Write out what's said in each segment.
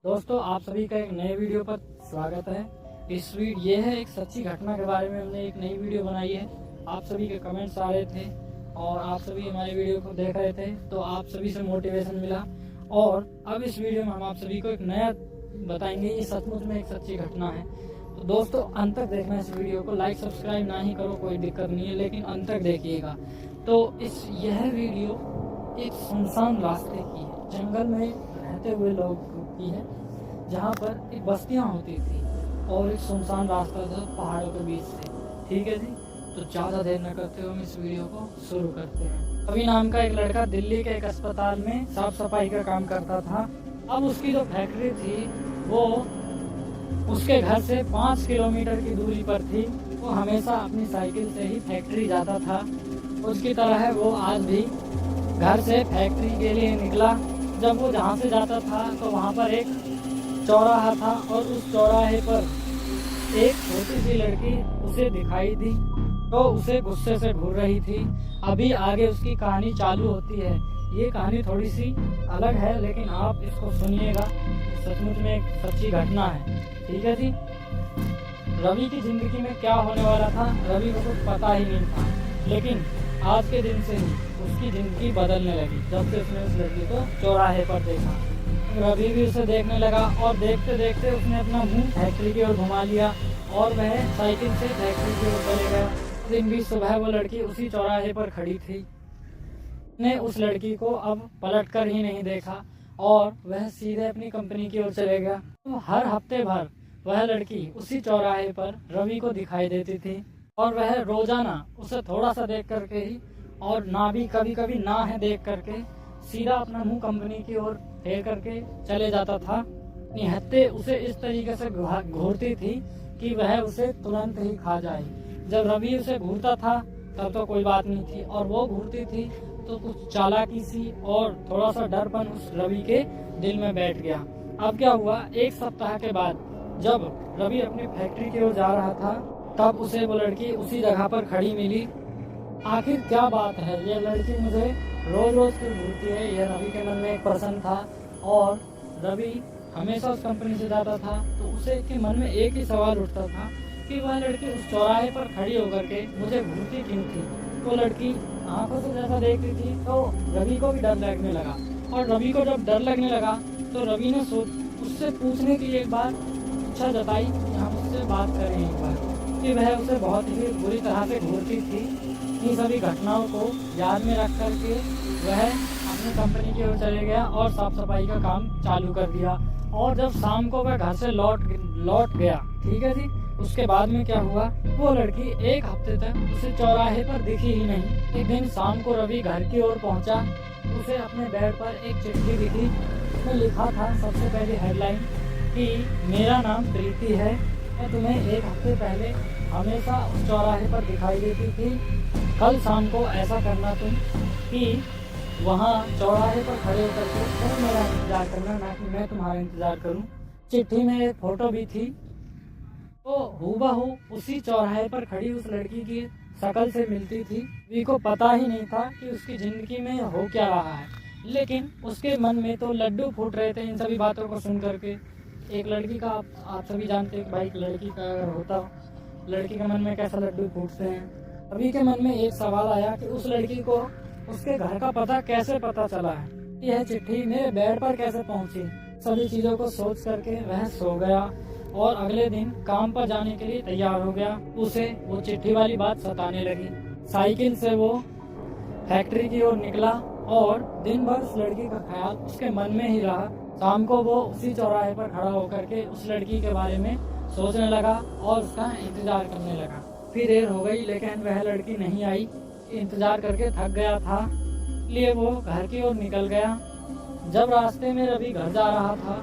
दोस्तों, आप सभी का एक नए वीडियो पर स्वागत है। ये है एक सच्ची घटना के बारे में हमने एक नई वीडियो बनाई है। आप सभी के कमेंट्स आ रहे थे और आप सभी हमारे वीडियो को देख रहे थे, तो आप सभी से मोटिवेशन मिला। और अब इस वीडियो में हम आप सभी को एक नया बताएंगे। ये सचमुच में एक सच्ची घटना है। तो दोस्तों, अंत तक देखना इस वीडियो को। लाइक सब्सक्राइब ना ही करो, कोई दिक्कत नहीं है, लेकिन अंत तक देखिएगा। तो यह वीडियो एक सुनसान रास्ते की है, जंगल में रहते हुए लोग की है, जहाँ पर एक बस्तियाँ होती थी और एक सुनसान रास्ता था पहाड़ों के बीच से। ठीक है जी, तो ज़्यादा देर न करते हुए हम इस वीडियो को शुरू करते हैं। रवि नाम का एक लड़का दिल्ली के एक अस्पताल में साफ सफाई का काम करता था। अब उसकी जो फैक्ट्री थी वो उसके घर से 5 किलोमीटर की दूरी पर थी। वो हमेशा अपनी साइकिल से ही फैक्ट्री जाता था। उसकी तरह है वो आज भी घर से फैक्ट्री के लिए निकला। जब वो जहाँ से जाता था तो वहाँ पर एक चौराहा था और उस चौराहे पर एक छोटी सी लड़की उसे दिखाई दी, तो उसे गुस्से से घूर रही थी। अभी आगे उसकी कहानी चालू होती है। ये कहानी थोड़ी सी अलग है, लेकिन आप इसको सुनिएगा। सचमुच में एक सच्ची घटना है। ठीक है जी। रवि की जिंदगी में क्या होने वाला था, रवि को कुछ पता ही नहीं था, लेकिन आज के दिन से ही उसकी जिंदगी बदलने लगी। जब से उसने उस लड़की को चौराहे पर देखा, रवि भी उसे देखने लगा और देखते देखते उसने अपना मुंह फैक्ट्री की ओर घुमा लिया और वह साइकिल से फैक्ट्री की ओर चले गया। दिन भी सुबह वो लड़की उसी चौराहे पर खड़ी थी। ने उस लड़की को अब पलट कर ही नहीं देखा और वह सीधे अपनी कंपनी की ओर चले गया। तो हर हफ्ते भर वह लड़की उसी चौराहे पर रवि को दिखाई देती थी और वह रोजाना उसे थोड़ा सा देख करके ही, और ना भी कभी कभी ना है देख करके, सीधा अपना मुंह कंपनी की ओर फेर करके चले जाता था। निहत्ते उसे इस तरीके से घूरती थी कि वह उसे तुरंत ही खा जाए। जब रवि उसे घूरता था तब तो कोई बात नहीं थी, और वो घूरती थी तो कुछ चालाकी सी और थोड़ा सा डरपन उस रवि के दिल में बैठ गया। अब क्या हुआ, एक सप्ताह के बाद जब रवि अपनी फैक्ट्री की ओर जा रहा था, तब उसे वो लड़की उसी जगह पर खड़ी मिली। आखिर क्या बात है, ये लड़की मुझे रोज रोज क्यों घूरती है, यह रवि के मन में एक प्रश्न था। और रवि हमेशा उस कंपनी से जाता था, तो उसे के मन में एक ही सवाल उठता था कि वह लड़की उस चौराहे पर खड़ी होकर के मुझे घूरती क्यों थी। वो लड़की आंखों से जैसा देखती थी तो रवि को भी डर लगने लगा, और रवि को जब डर लगने लगा तो रवि ने उससे पूछने की एक बार इच्छा जताई कि हम उससे बात करें एक बार, कि वह उसे बहुत ही बुरी तरह से घूरती थी। इन सभी घटनाओं को याद में रख करके वह अपनी कंपनी की ओर चले गया और साफ सफाई का काम चालू कर दिया। और जब शाम को वह घर से लौट गया, ठीक है जी, उसके बाद में क्या हुआ, वो लड़की एक हफ्ते तक उसे चौराहे पर दिखी ही नहीं। एक दिन शाम को रवि घर की ओर पहुंचा, उसे अपने बेड पर एक चिट्ठी दिखी। उसमें लिखा था सबसे पहली हेडलाइन कि मेरा नाम प्रीति है, मैं तुम्हें एक हफ्ते पहले हमेशा उस चौराहे पर दिखाई देती थी। कल शाम को ऐसा करना तुम कि वहाँ चौराहे पर खड़े होकर के तुम मेरा इंतजार करना, ना कि मैं तुम्हारा इंतजार करूँ। चिट्ठी में एक फोटो भी थी, तो हूबहू उसी चौराहे पर खड़ी उस लड़की की शक्ल से मिलती थी। रवि को पता ही नहीं था कि उसकी जिंदगी में हो क्या रहा है, लेकिन उसके मन में तो लड्डू फूट रहे थे इन सभी बातों को सुन करके। एक लड़की का आप सभी जानते हैं कि भाई लड़की का अगर होता, लड़की के मन में कैसा लड्डू फूटते हैं। रवि के मन में एक सवाल आया कि उस लड़की को उसके घर का पता कैसे पता चला है, यह चिट्ठी मेरे बेड पर कैसे पहुंची। सभी चीजों को सोच करके वह सो गया और अगले दिन काम पर जाने के लिए तैयार हो गया। उसे वो चिट्ठी वाली बात सताने लगी। साइकिल से वो फैक्ट्री की ओर निकला और दिन भर उस लड़की का ख्याल उसके मन में ही रहा। शाम को वो उसी चौराहे पर खड़ा होकर के उस लड़की के बारे में सोचने लगा और उसका इंतजार करने लगा। फिर देर हो गई, लेकिन वह लड़की नहीं आई। इंतजार करके थक गया था, इसलिए वो घर की ओर निकल गया। जब रास्ते में रवि घर जा रहा था,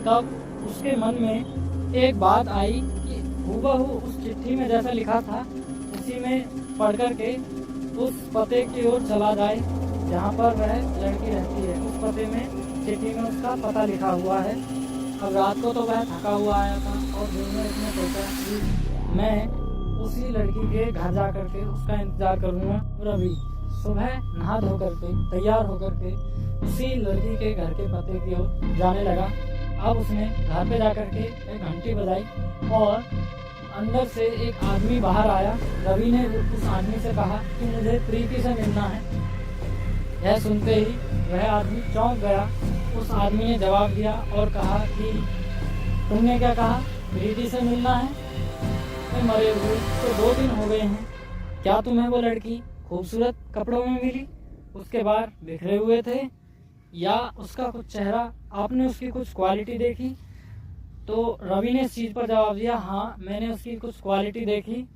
तब उसके मन में एक बात आई कि हूबहू उस चिट्ठी में जैसा लिखा था उसी में पढ़ करके उस पते की ओर चला जाए जहाँ पर वह लड़की रहती है। उस पते में चिट्ठी में उसका पता लिखा हुआ है। अब रात को तो वह थका हुआ आया था और दिन में उसने सोचा कि मैं उसी लड़की के घर जा करके उसका इंतजार करूँगा। रवि सुबह नहा धो करके तैयार होकर के उसी लड़की के घर के पते की ओर जाने लगा। अब उसने घर पे जाकर के एक घंटी बजाई और अंदर से एक आदमी बाहर आया। रवि ने उस आदमी से कहा कि मुझे प्रीति से मिलना है। यह सुनते ही वह आदमी चौंक गया। उस आदमी ने जवाब दिया और कहा कि तुमने क्या कहा, प्रीति से मिलना है? मैं मरे हुए तो 2 दिन हो गए हैं। क्या तुम्हें वो लड़की खूबसूरत कपड़ों में मिली, उसके बाल बिखरे हुए थे, या उसका कुछ चेहरा, आपने उसकी कुछ क्वालिटी देखी? तो रवि ने इस चीज़ पर जवाब दिया, हाँ मैंने उसकी कुछ क्वालिटी देखी।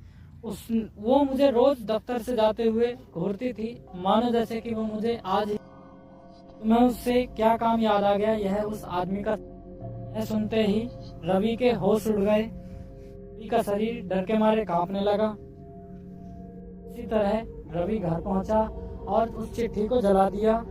वो मुझे रोज़ दफ्तर से जाते हुए घूरती थी, मानो जैसे कि वो मुझे आज ही। तुम्हें उससे क्या काम याद आ गया, यह उस आदमी का। यह सुनते ही रवि के होश उड़ गए। रवि का शरीर डर के मारे कांपने लगा। इसी तरह रवि घर पहुंचा और उस चिट्ठी को जला दिया।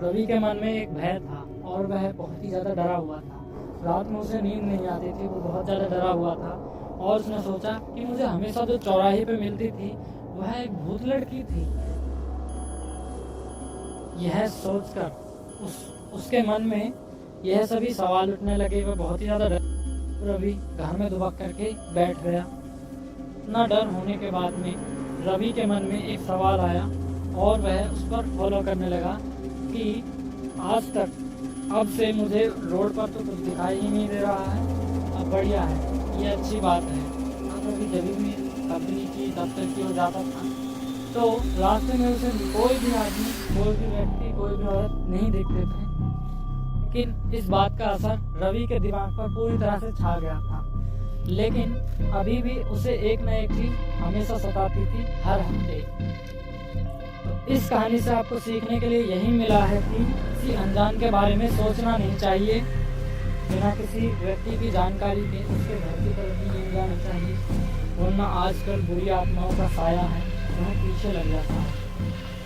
रवि के मन में एक भय था और वह बहुत ही ज़्यादा डरा हुआ था। रात में उसे नींद नहीं आती थी, वो बहुत ज़्यादा डरा हुआ था और उसने सोचा कि मुझे हमेशा जो चौराहे पे मिलती थी वह एक भूत लड़की थी। यह सोचकर उसके मन में यह सभी सवाल उठने लगे। वह बहुत ही ज़्यादा रवि घर में दुबक करके बैठ गया। इतना डर होने के बाद में रवि के मन में एक सवाल आया और वह उस पर फॉलो करने लगा कि आज तक, अब से मुझे रोड पर तो कुछ दिखाई ही नहीं दे रहा है। अब बढ़िया है, ये अच्छी बात है। अभी जब भी कंपनी की दफ्तर की ओर जाता था तो रास्ते में उसे कोई भी आदमी, कोई भी व्यक्ति, कोई भी औरत नहीं देखते थे। लेकिन इस बात का असर रवि के दिमाग पर पूरी तरह से छा गया था। लेकिन अभी भी उसे एक न एक चीज हमेशा सताती थी, हर हफ्ते। तो इस कहानी से आपको सीखने के लिए यही मिला है कि किसी अनजान के बारे में सोचना नहीं चाहिए। बिना किसी व्यक्ति की जानकारी के उसके घर की तरफ नहीं जाना चाहिए, वरना आजकल बुरी आत्माओं का साया है, वह पीछे लग जाता है।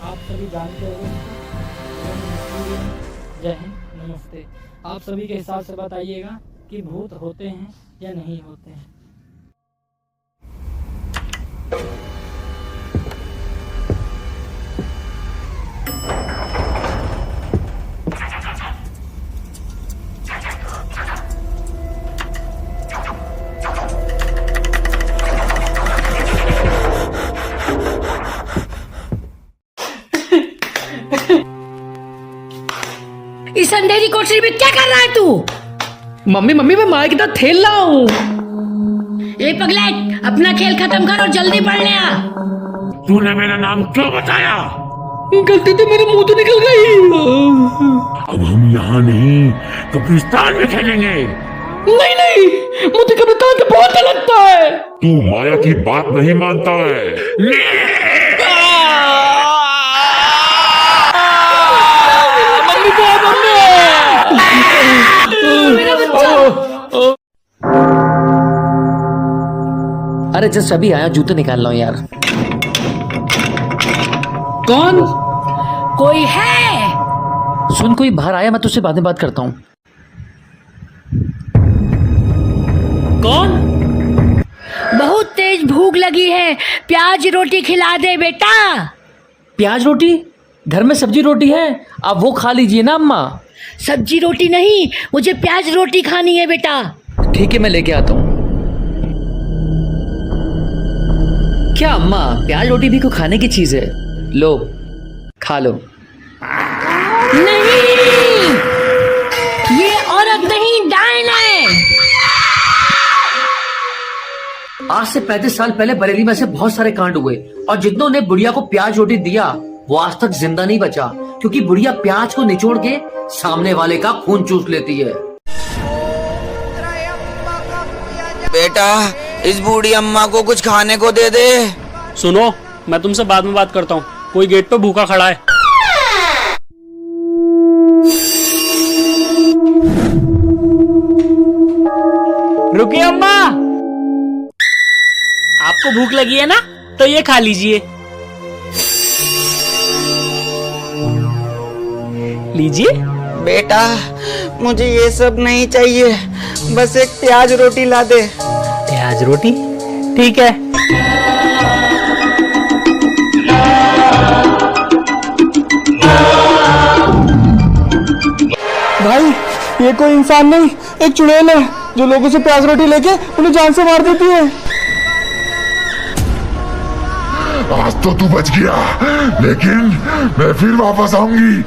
आप सभी जानते हो। जय हिंद, नमस्ते। आप सभी के हिसाब से बताइएगा कि भूत होते हैं या नहीं होते हैं। इस अंधेरी कोठरी में क्या कर रहा है तू? मम्मी मैं मार की तरह खेल रहा हूँ। ए पगलेट, अपना खेल खत्म कर और जल्दी पढ़ ले आ। तूने मेरा नाम क्यों बताया? गलती से मेरे मुंह से निकल गई। अब हम यहाँ नहीं, कब्रिस्तान में खेलेंगे। नहीं, मुझे कब्रिस्तान से बहुत डर लगता है। तू माया की बात नहीं मानता है। मेरा बच्चा। अरे जस्ट अभी आया, जूते निकाल लो यार। कौन? कोई है? सुन, कोई बाहर आया, मैं तुझसे बाद में बात करता हूँ। कौन? बहुत तेज भूख लगी है, प्याज रोटी खिला दे बेटा। प्याज रोटी? घर में सब्जी रोटी है, आप वो खा लीजिए ना अम्मा। सब्जी रोटी नहीं, मुझे प्याज रोटी खानी है बेटा। ठीक है, मैं लेके आता हूँ। क्या अम्मा, प्याज रोटी भी कोई खाने की चीज है? लो, खा लो। नहीं, ये औरत नहीं, डायन है। आज से 35 साल पहले बरेली में से बहुत सारे कांड हुए और जितनों ने बुढ़िया को प्याज रोटी दिया वो आज तक जिंदा नहीं बचा, क्योंकि बुढ़िया प्याज को निचोड़ के सामने वाले का खून चूस लेती है। बेटा, इस बूढ़ी अम्मा को कुछ खाने को दे दे। सुनो, मैं तुमसे बाद में बात करता हूँ। कोई गेट पे भूखा खड़ा है। रुकिए अम्मा, आपको भूख लगी है ना, तो ये खा लीजिए। लीजिए। बेटा, मुझे ये सब नहीं चाहिए, बस एक प्याज रोटी ला दे। प्याज रोटी? ठीक है। भाई, ये कोई इंसान नहीं, एक चुड़ैल है जो लोगों से प्याज रोटी लेके उन्हें जान से मार देती है। आज तो तू बच गया, लेकिन मैं फिर वापस आऊंगी।